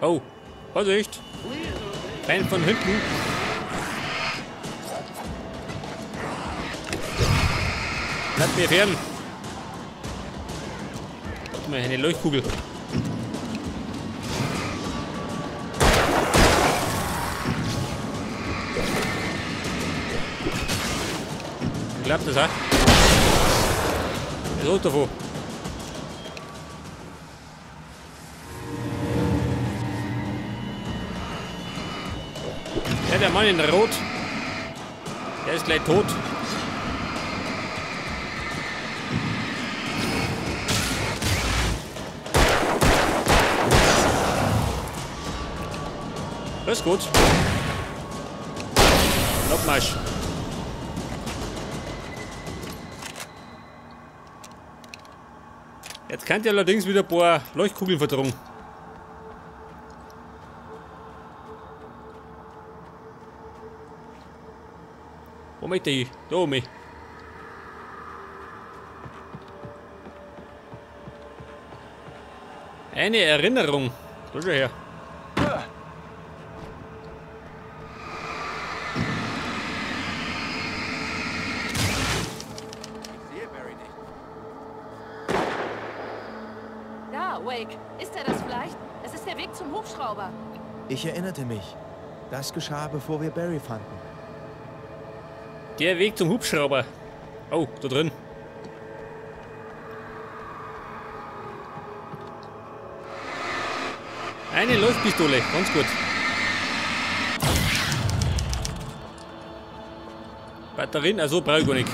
Oh, Vorsicht! Rein von hinten. Bleibt mir fern. Warte mal, eine Leuchtkugel. Klappt das, ha? Ist rot davon. Ja, der Mann in Rot. Der ist gleich tot. Das ist gut. Abmarsch. Jetzt kann ich allerdings wieder ein paar Leuchtkugeln verdrungen. Wo möchte ich? Da oben. Eine Erinnerung. So schon her. Wake, ist er das vielleicht? Es ist der Weg zum Hubschrauber. Ich erinnerte mich. Das geschah, bevor wir Barry fanden. Der Weg zum Hubschrauber. Oh, da drin. Eine Leuchtpistole, ganz gut. Batterien, also brauche ich gar nicht.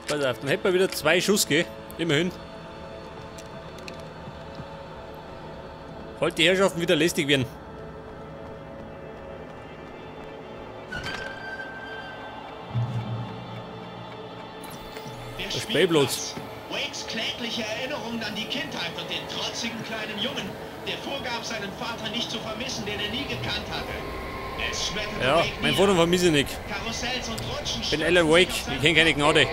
Pass auf, dann hätten wir wieder 2 Schuss, gell? Immerhin. Wollte die Herrschaften wieder lästig werden. Der Spielplatz. Wakes klägliche Erinnerungen an die Kindheit und den trotzigen kleinen Jungen, der vorgab, seinen Vater nicht zu vermissen, den er nie gekannt hatte. Es schmetterte Ja, Wake mein nieder. Vater vermisse ich nicht. Karussells und Rutschen Ich bin Alan Wake, ich kenne keine Gnade.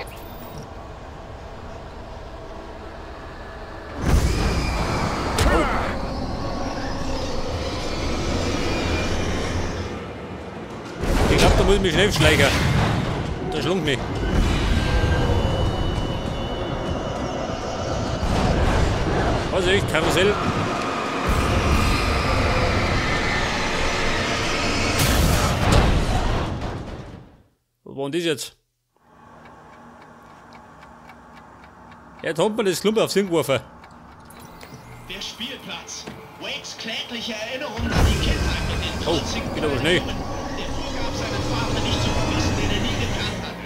Ich glaube, da muss ich mich schnell schleichen. Der schlungt mich. Vorsicht, Karussell. Wo war denn das jetzt? Jetzt hat man das Klumpen aufs Hirn geworfen. Der Spielplatz. Wakes klägliche Erinnerungen an die Kindheit und den Oh, trotzigen geht aber kleinen schnell. Jungen, der vorgab, seinen Vater nicht zu vermissen, den er nie gekannt hatte.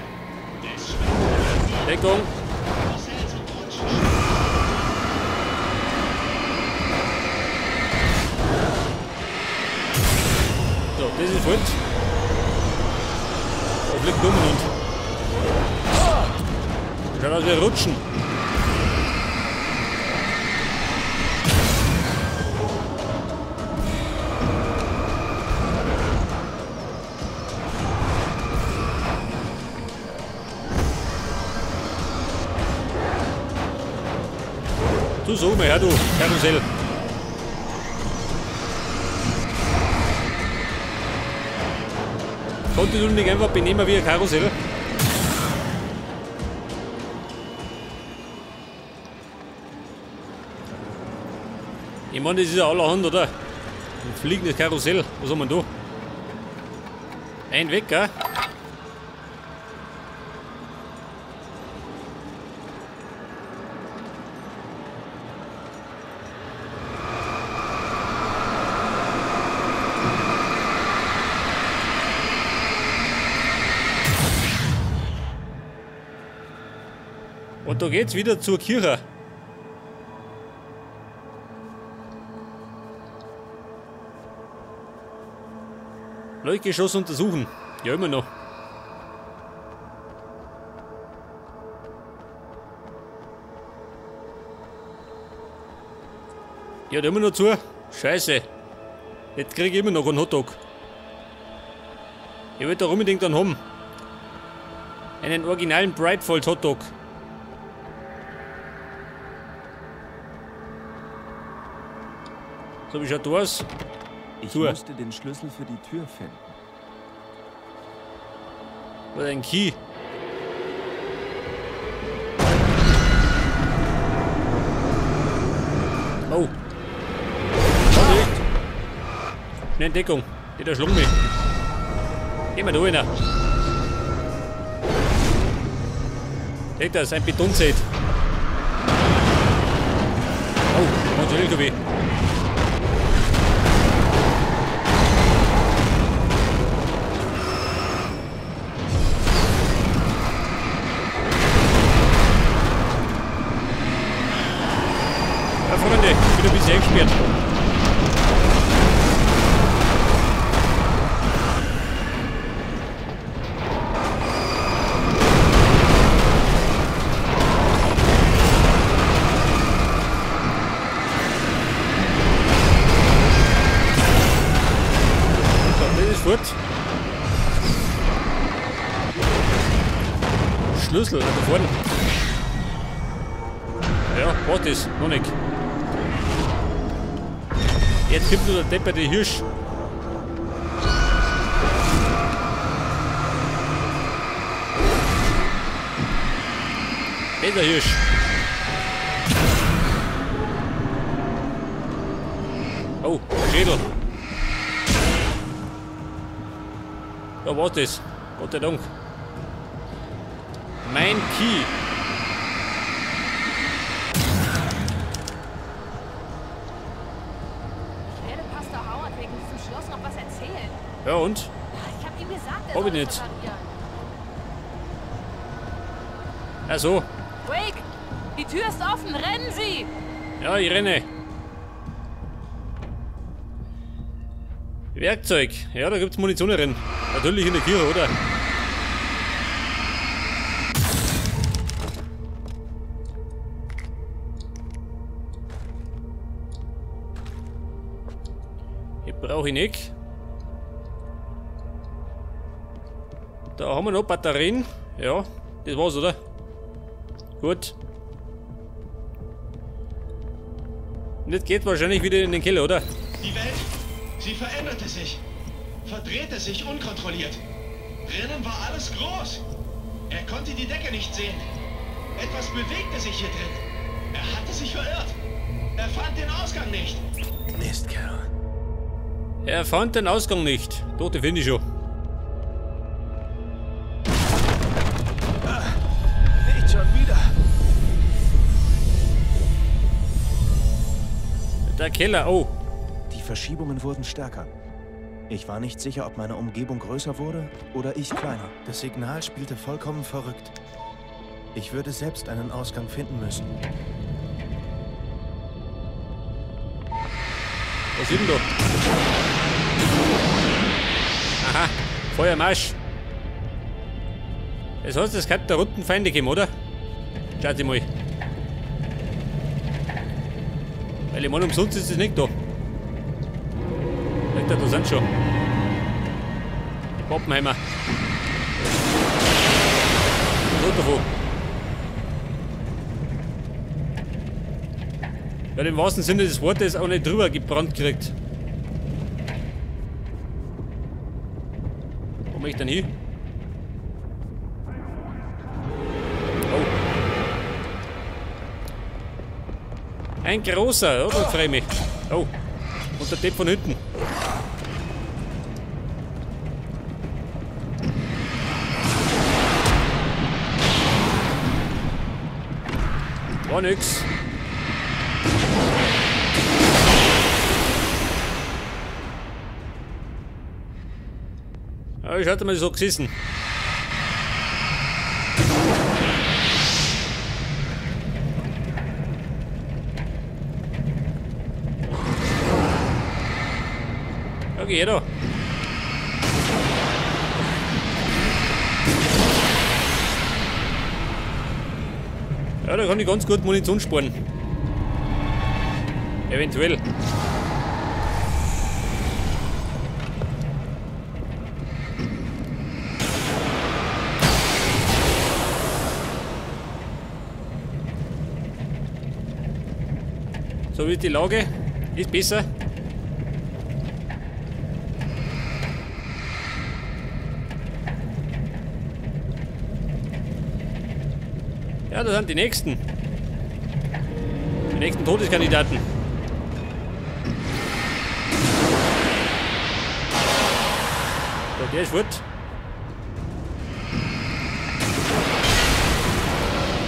Es schmetterte Wake nieder. Deckung. Karussells und Rutschen So, das ist falsch. Da fliegt dumm und. Schaut aus wie ein Rutschen. Du so mal her, du Karussell. Konntest du nicht einfach benehmen wie ein Karussell? Ich meine, das ist ja allerhand, oder? Ein fliegendes Karussell. Was haben wir da? Ein weg, gell? Und da geht's wieder zur Kirche. Leuchtgeschoss untersuchen. Ja, immer noch. Ja, immer noch zu. Scheiße. Jetzt krieg ich immer noch einen Hotdog. Ich will da unbedingt einen haben. Einen originalen Brightfold Hotdog. So, wie schaut das aus? Ich Tür. musste den Schlüssel für die Tür finden. Oder ein Key. Oh. Vorsicht. Eine Entdeckung. Die da schlug mich. Geh mal da rein. Seht das, ein Betonset. Oh, und der LKW. Ja, Freunde, ich bin ein bisschen eingesperrt. Gut. Schlüssel da vorne. Ja, was ist? Noch nicht. Jetzt gibt nur der depperte Hirsch. Der Hirsch. Oh, Schädel. Ja, was das? Gott sei Dank. Mein Key. Ich werde Pastor Howard wegen diesem Schloss noch was erzählen. Ja und? Ich habe ihm gesagt, er Hab soll ich es nicht. reparieren. Ach so. Wake, die Tür ist offen. Rennen Sie! Ja, ich renne. Werkzeug. Ja, da gibt's Munition drin. Natürlich in der Kirche, oder? Hier brauche ich nicht. Da haben wir noch Batterien. Ja, das war's, oder? Gut. Und jetzt geht wahrscheinlich wieder in den Keller, oder? Die Welt, sie veränderte sich. Verdrehte sich unkontrolliert. Drinnen war alles groß. Er konnte die Decke nicht sehen. Etwas bewegte sich hier drin. Er hatte sich verirrt. Er fand den Ausgang nicht. Mistkerl. Er fand den Ausgang nicht. Doch, den finde ich schon. Nicht schon wieder. Der Keller, oh. Die Verschiebungen wurden stärker. Ich war nicht sicher, ob meine Umgebung größer wurde oder ich kleiner. Das Signal spielte vollkommen verrückt. Ich würde selbst einen Ausgang finden müssen. Was ist denn da? Aha, Feuermarsch. Das heißt, es kann da unten Feinde geben, oder? Schaut sie mal. Weil ich meine, umsonst ist es nicht da. Da sind schon. Die Pappenheimer. So davon. Ja, im wahrsten Sinne des Wortes auch nicht drüber gebrannt gekriegt. Wo bin ich denn hin? Oh. Ein großer, ja, da freue ich mich. Oh. Und der Depp von hinten. War nix. Ja, ich hatte mal so gesessen. Okay, jeder. Ja, da kann ich ganz gut Munition sparen. Eventuell. So wie die Lage. Ist besser. Ja, das sind die nächsten. Die nächsten Todeskandidaten. So, der ist gut.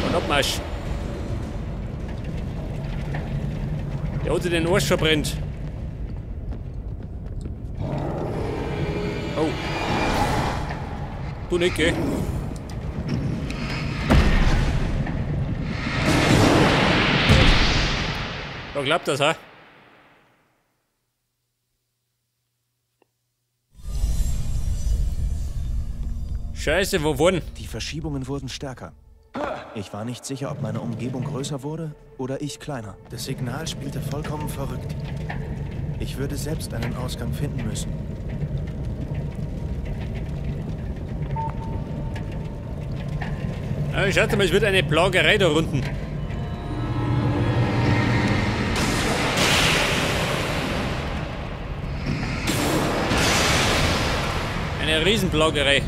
Und Abmarsch. Der hat sich den Arsch verbrennt. Oh. Du nicht, gell? Da klappt das, ha? Scheiße, wo waren? Die Verschiebungen wurden stärker. Ich war nicht sicher, ob meine Umgebung größer wurde oder ich kleiner. Das Signal spielte vollkommen verrückt. Ich würde selbst einen Ausgang finden müssen. Ah, schaut mal, es wird eine Plagerei da unten. Eine Riesenplagerei.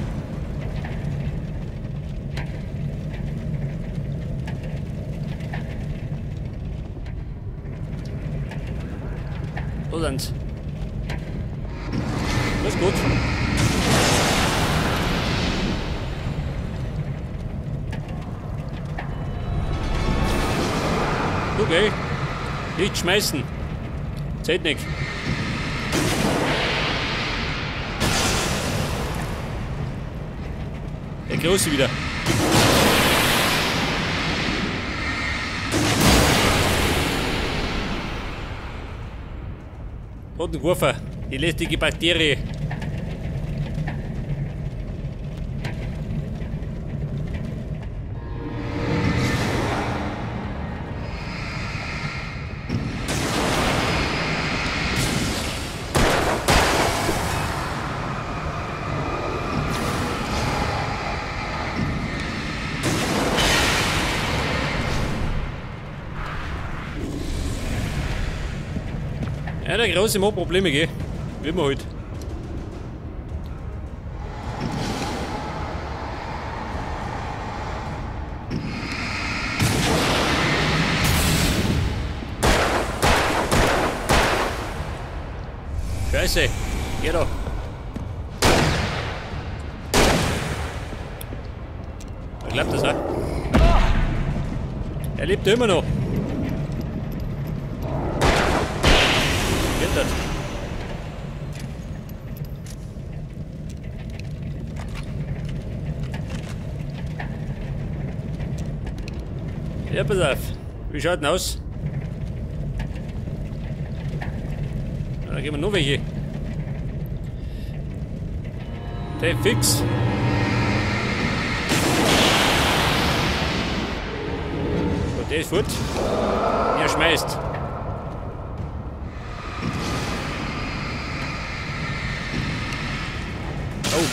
So sind's. Das ist gut. Okay. Nicht schmeißen. Zählt nicht. Der Große wieder. Bodenwurfer, die lästige Bakterie. Ja, der Große macht Probleme, gell? Wie immer halt. Scheiße, geh da. Da klappt das, ha? Er lebt ja immer noch. Geht das? Ja, pass auf. Wie schaut denn aus? Ja, da gehen wir noch welche. Der fix. So, der ist gut. Er schmeißt. Oh.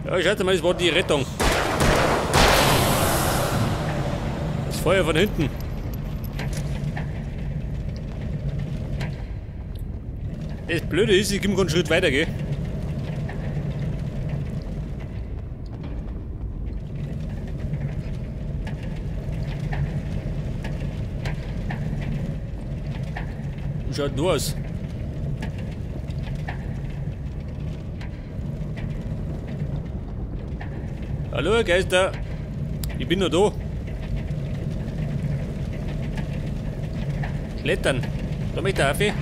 Ja, schaut mal, das war die Rettung. Das Feuer von hinten. Das Blöde ist, ich komme einen Schritt weiter, gell? Wie schaut nur aus? Hallo Geister, ich bin noch da. Klettern, da mit der Affe.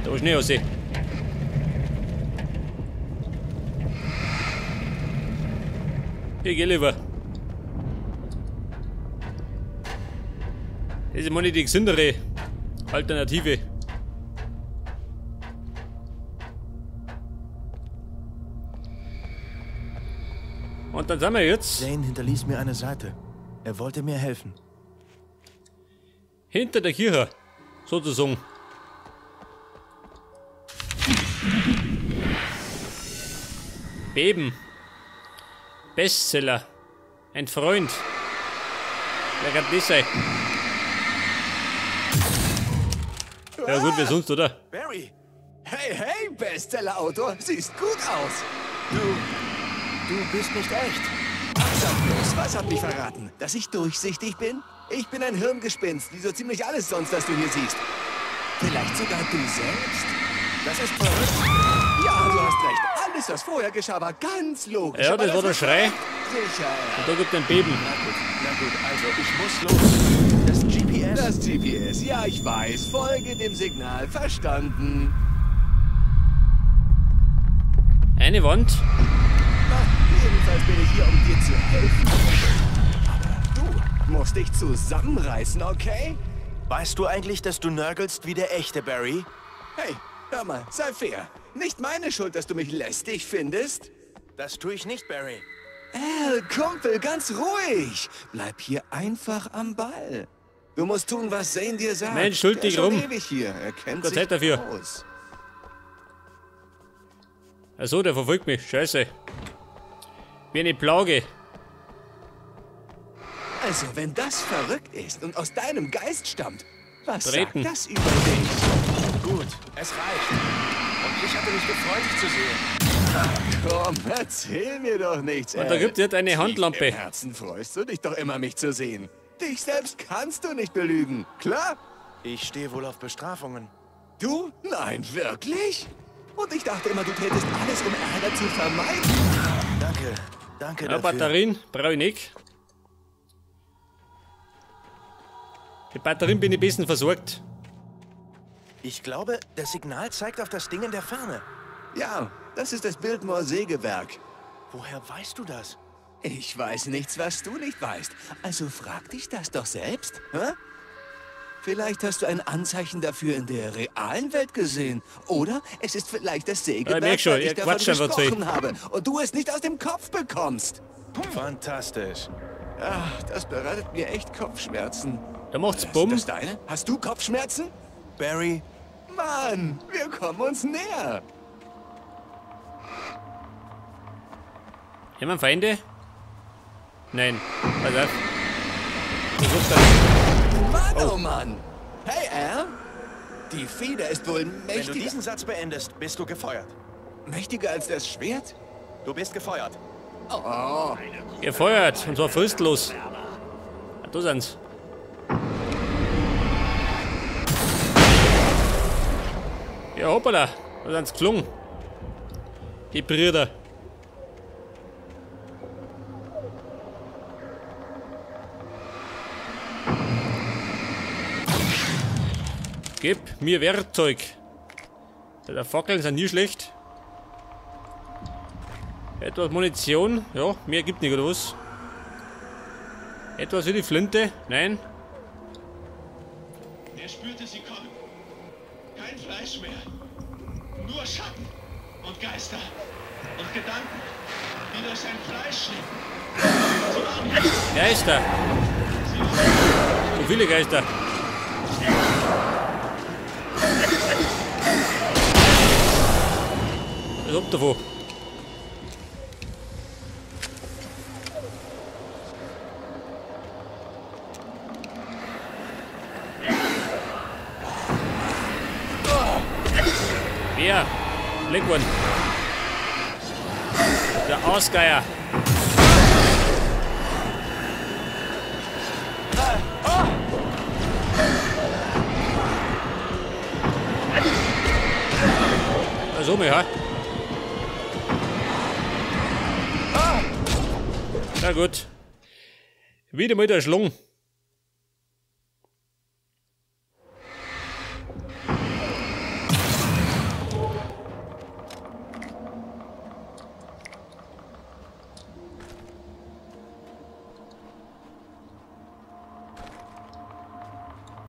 Da ist Schnee raus. Ich geh lieber. Das ist mal nicht die gesündere Alternative. Und dann sind wir jetzt Zane hinterließ mir eine Seite. Er wollte mir helfen. hinter der Kirche, sozusagen. Beben. Bestseller. Ein Freund. Wer kann das sein? Ja gut, wer sonst, oder? Barry! Hey, hey, Bestseller-Autor, siehst gut aus. Du bist nicht echt. Ach, sag bloß, was hat mich verraten? Dass ich durchsichtig bin? Ich bin ein Hirngespinst, wie so ziemlich alles sonst, das du hier siehst. Vielleicht sogar du selbst? Das ist verrückt. Ja, du hast recht. Alles, was vorher geschah, war ganz logisch. Ja, Aber das war der ist Schrei. sicher, Und da gibt es ein Beben. Na gut, also ich muss los. Das GPS? Das GPS, ja, ich weiß. Folge dem Signal. Verstanden. Eine Wand. Na, jedenfalls bin ich hier, um dir zu helfen. Aber du musst dich zusammenreißen, okay? Weißt du eigentlich, dass du nörgelst wie der echte Barry? Hey, hör mal, sei fair. Nicht meine Schuld, dass du mich lästig findest. Das tue ich nicht, Barry. Kumpel, ganz ruhig. Bleib hier einfach am Ball. Du musst tun, was Zane dir sagt. Mensch, schuld Der dich ist schon rum. ewig hier. Er kennt Gott sich sei dafür. aus. Achso, der verfolgt mich. Scheiße. Wie eine Plage. Also, wenn das verrückt ist und aus deinem Geist stammt, was Treten. sagt das über dich? Gut, es reicht. Und ich hatte mich gefreut, dich zu sehen. Komm, erzähl mir doch nichts. Und da gibt es jetzt eine Tief Handlampe. Im Herzen freust du dich doch immer, mich zu sehen. Dich selbst kannst du nicht belügen, klar? Ich stehe wohl auf Bestrafungen. Du? Nein, wirklich? Und ich dachte immer, du tätest alles, um Ärger zu vermeiden. Danke Ja, dafür. Batterien brauche ich nicht. Die Batterien bin ich ein bisschen versorgt. Ich glaube, das Signal zeigt auf das Ding in der Ferne. Ja, das ist das Biltmore-Sägewerk. Woher weißt du das? Ich weiß nichts, was du nicht weißt. Also frag dich das doch selbst, hä? Vielleicht hast du ein Anzeichen dafür in der realen Welt gesehen. Oder es ist vielleicht das Sägewerk, merk schon, weil ich ihr davon quatscht einfach zu. gesprochen habe und du es nicht aus dem Kopf bekommst. Fantastisch. Ach, das bereitet mir echt Kopfschmerzen. Da macht's Ist Bumm. das deine? Hast du Kopfschmerzen? Barry, Mann, wir kommen uns näher. Haben wir Feinde? Nein. Pass auf. Versuch das. Mann, oh Mann. Hey, Al. Die Feder ist wohl wenn du mächtiger, diesen Satz beendest, bist du gefeuert. mächtiger als das Schwert? Du bist gefeuert. Oh, Gefeuert. Und zwar fristlos. Ja, da sind's. Ja, hoppala. Da sind's gelungen. Die Brüder. Gib mir Werkzeug. Der Fackeln sind nie schlecht. Etwas Munition. Ja, mehr gibt nicht, oder was? Etwas wie die Flinte. Nein. Er spürte sie kommen. Kein Fleisch mehr. Nur Schatten und Geister und Gedanken, die durch sein Fleisch schlitten. Sie waren nicht. Geister. So viele Geister. Was habt ihr davon? Wer? Black One. Der Ausgeier. Also mir, ha? Na gut. Wieder mal der Schlung.